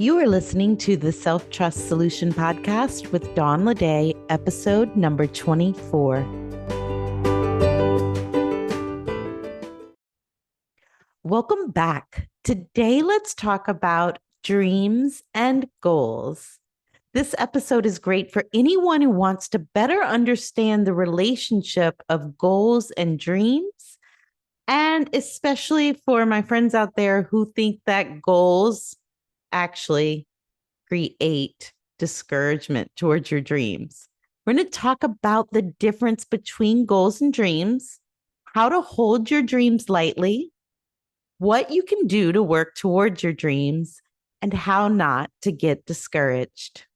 You are listening to the Self-Trust Solution Podcast with Dawn Lede, episode number 24. Welcome back. Today, let's talk about dreams and goals. This episode is great for anyone who wants to better understand the relationship of goals and dreams, and especially for my friends out there who think that goals actually create discouragement towards your dreams. We're going to talk about the difference between goals and dreams, how to hold your dreams lightly, what you can do to work towards your dreams, and how not to get discouraged.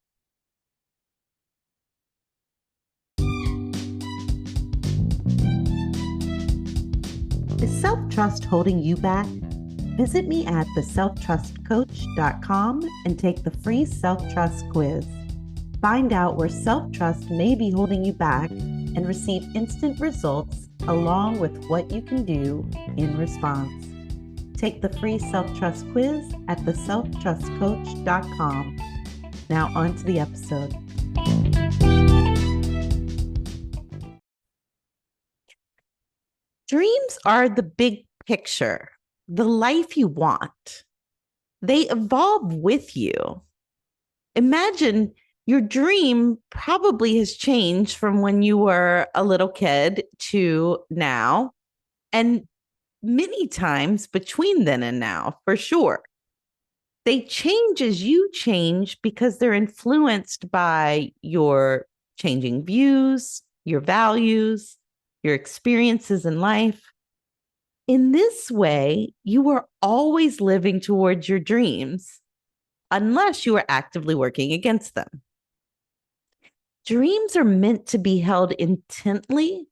Is self-trust holding you back? Visit me at theselftrustcoach.com and take the free self-trust quiz. Find out where self-trust may be holding you back and receive instant results along with what you can do in response. Take the free self-trust quiz at theselftrustcoach.com. Now on to the episode. Dreams are the big picture, the life you want. They evolve with you. Imagine your dream probably has changed from when you were a little kid to now, and many times between then and now, for sure. They change as you change because they're influenced by your changing views, your values, your experiences in life. In this way, you are always living towards your dreams, unless you are actively working against them. Dreams are meant to be held intently,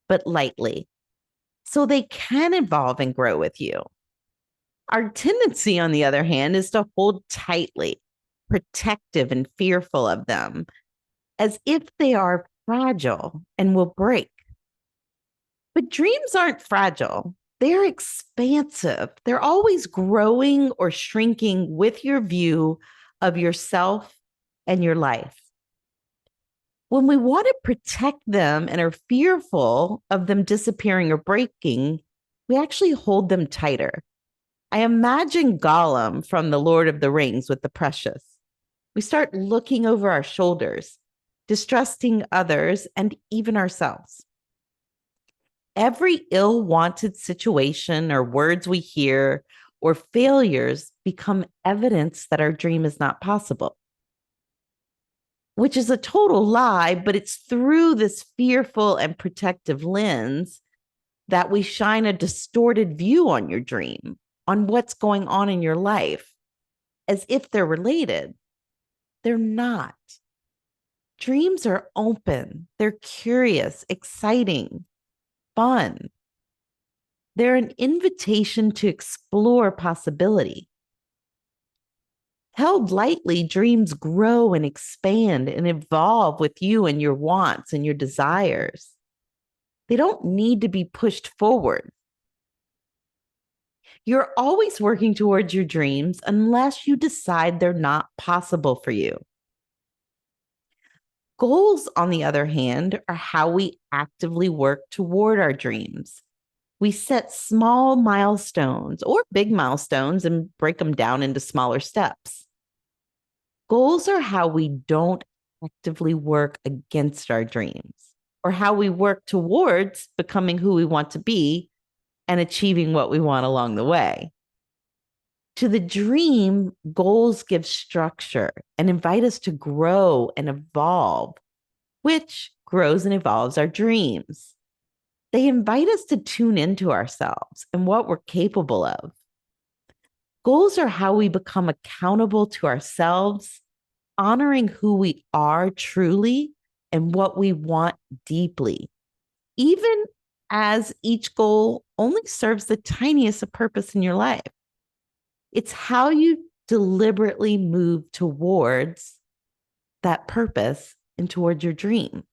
but lightly, so they can evolve and grow with you. Our tendency, on the other hand, is to hold tightly, protective and fearful of them, as if they are fragile and will break. But dreams aren't fragile. They're expansive. They're always growing or shrinking with your view of yourself and your life. When we want to protect them and are fearful of them disappearing or breaking, we actually hold them tighter. I imagine Gollum from The Lord of the Rings with the precious. We start looking over our shoulders, distrusting others and even ourselves. Every ill-wanted situation or words we hear or failures become evidence that our dream is not possible, which is a total lie, but it's through this fearful and protective lens that we shine a distorted view on your dream, on what's going on in your life, as if they're related. They're not. Dreams are open. They're curious, exciting, fun. They're an invitation to explore possibility. Held lightly, dreams grow and expand and evolve with you and your wants and your desires. They don't need to be pushed forward. You're always working towards your dreams unless you decide they're not possible for you. Goals, on the other hand, are how we actively work toward our dreams. We set small milestones or big milestones and break them down into smaller steps. Goals are how we don't actively work against our dreams, or how we work towards becoming who we want to be and achieving what we want along the way. To the dream, goals give structure and invite us to grow and evolve, which grows and evolves our dreams. They invite us to tune into ourselves and what we're capable of. Goals are how we become accountable to ourselves, honoring who we are truly and what we want deeply, even as each goal only serves the tiniest of purpose in your life. It's how you deliberately move towards that purpose and towards your dream.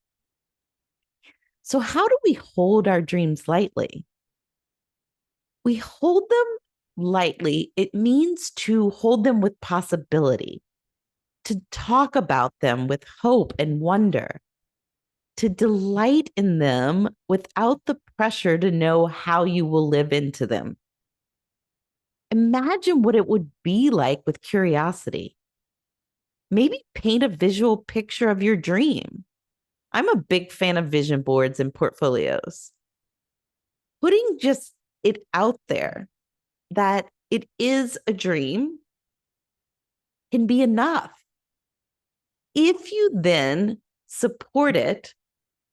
So how do we hold our dreams lightly? We hold them lightly, it means to hold them with possibility, to talk about them with hope and wonder, to delight in them without the pressure to know how you will live into them. Imagine what it would be like with curiosity. Maybe paint a visual picture of your dream. I'm a big fan of vision boards and portfolios. Putting just it out there that it is a dream can be enough. If you then support it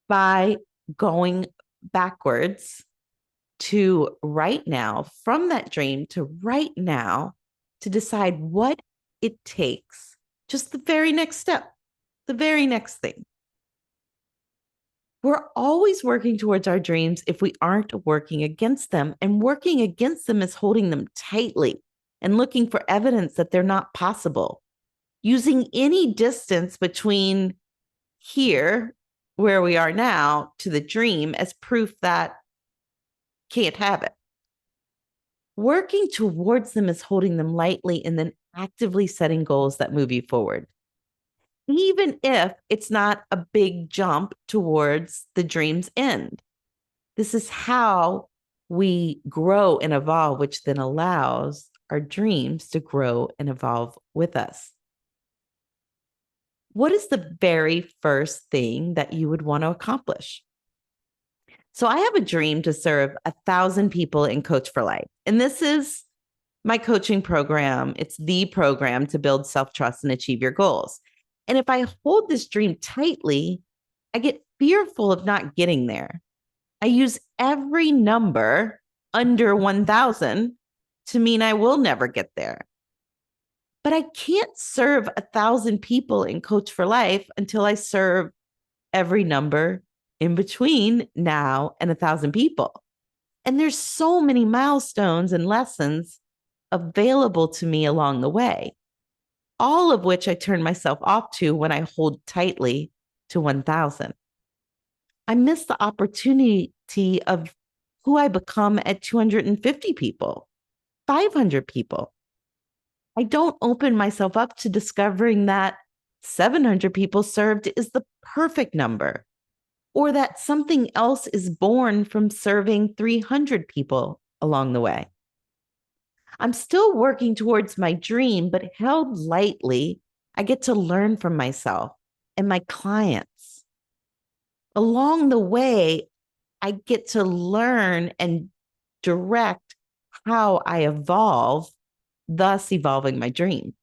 by going backwards to right now, from that dream to right now, to decide what it takes, just the very next step, the very next thing. We're always working towards our dreams if we aren't working against them. And working against them is holding them tightly and looking for evidence that they're not possible. Using any distance between here, where we are now, to the dream as proof that can't have it. Working towards them is holding them lightly and then actively setting goals that move you forward. Even if it's not a big jump towards the dream's end. This is how we grow and evolve, which then allows our dreams to grow and evolve with us. What is the very first thing that you would want to accomplish? So I have a dream to serve 1,000 people in Coach for Life. And this is my coaching program. It's the program to build self-trust and achieve your goals. And if I hold this dream tightly, I get fearful of not getting there. I use every number under 1,000 to mean I will never get there. But I can't serve 1,000 people in Coach for Life until I serve every number in between now and 1,000 people. And there's so many milestones and lessons available to me along the way, all of which I turn myself off to when I hold tightly to 1,000. I miss the opportunity of who I become at 250 people, 500 people. I don't open myself up to discovering that 700 people served is the perfect number, or that something else is born from serving 300 people along the way. I'm still working towards my dream, but held lightly, I get to learn from myself and my clients. Along the way, I get to learn and direct how I evolve, thus evolving my dream.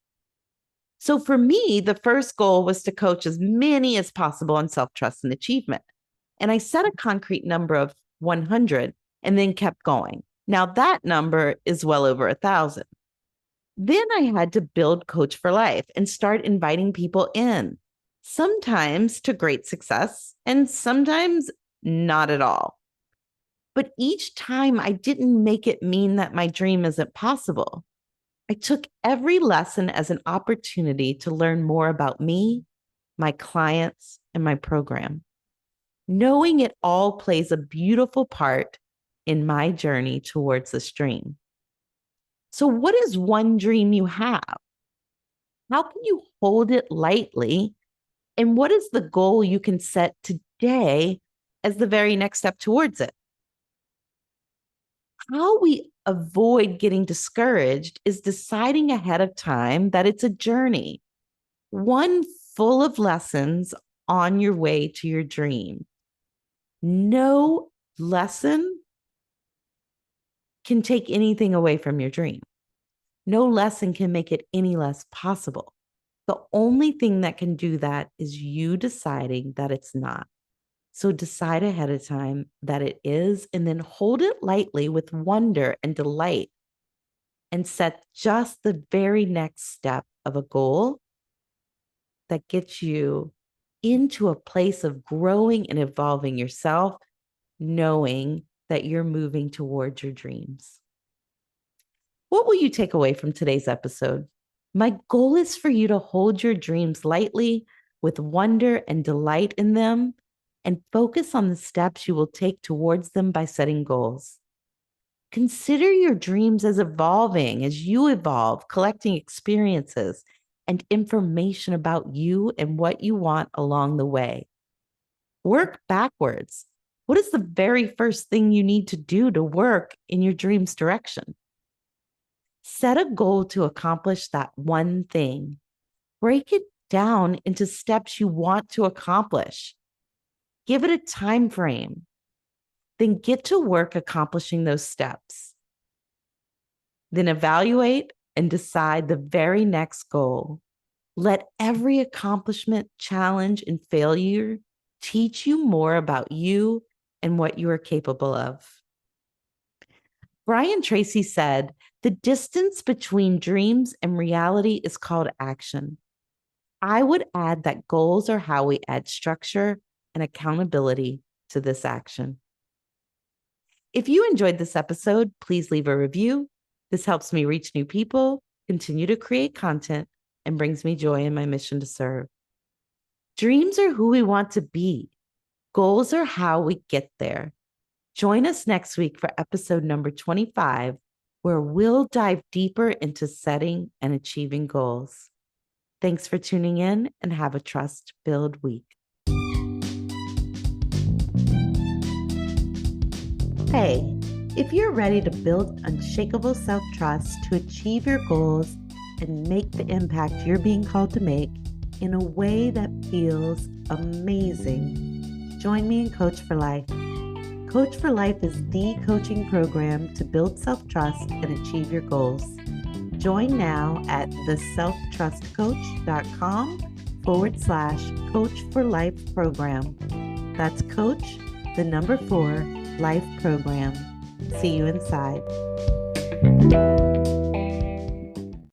So for me, the first goal was to coach as many as possible on self-trust and achievement. And I set a concrete number of 100 and then kept going. Now that number is well over 1,000. Then I had to build Coach for Life and start inviting people in, sometimes to great success and sometimes not at all. But each time I didn't make it mean that my dream isn't possible. I took every lesson as an opportunity to learn more about me, my clients, and my program. Knowing it all plays a beautiful part in my journey towards this dream. So, what is one dream you have? How can you hold it lightly? And what is the goal you can set today as the very next step towards it? How we avoid getting discouraged is deciding ahead of time that it's a journey, one full of lessons on your way to your dream. No lesson can take anything away from your dream. No lesson can make it any less possible. The only thing that can do that is you deciding that it's not. So decide ahead of time that it is, and then hold it lightly with wonder and delight, and set just the very next step of a goal that gets you into a place of growing and evolving yourself, knowing that you're moving towards your dreams. What will you take away from today's episode? My goal is for you to hold your dreams lightly with wonder and delight in them, and focus on the steps you will take towards them by setting goals. Consider your dreams as evolving as you evolve, collecting experiences and information about you and what you want along the way. Work backwards. What is the very first thing you need to do to work in your dream's direction? Set a goal to accomplish that one thing. Break it down into steps you want to accomplish. Give it a time frame. Then get to work accomplishing those steps. Then evaluate and decide the very next goal. Let every accomplishment, challenge, and failure teach you more about you and what you are capable of. Brian Tracy said, "The distance between dreams and reality is called action." I would add that goals are how we add structure and accountability to this action. If you enjoyed this episode, please leave a review. This helps me reach new people, continue to create content, and brings me joy in my mission to serve. Dreams are who we want to be. Goals are how we get there. Join us next week for episode number 25, where we'll dive deeper into setting and achieving goals. Thanks for tuning in and have a trust-filled week. Hey, if you're ready to build unshakable self-trust to achieve your goals and make the impact you're being called to make in a way that feels amazing, join me in Coach for Life. Coach for Life is the coaching program to build self-trust and achieve your goals. Join now at theselftrustcoach.com/Coach for Life program. That's Coach, the number 4, Life program. See you inside.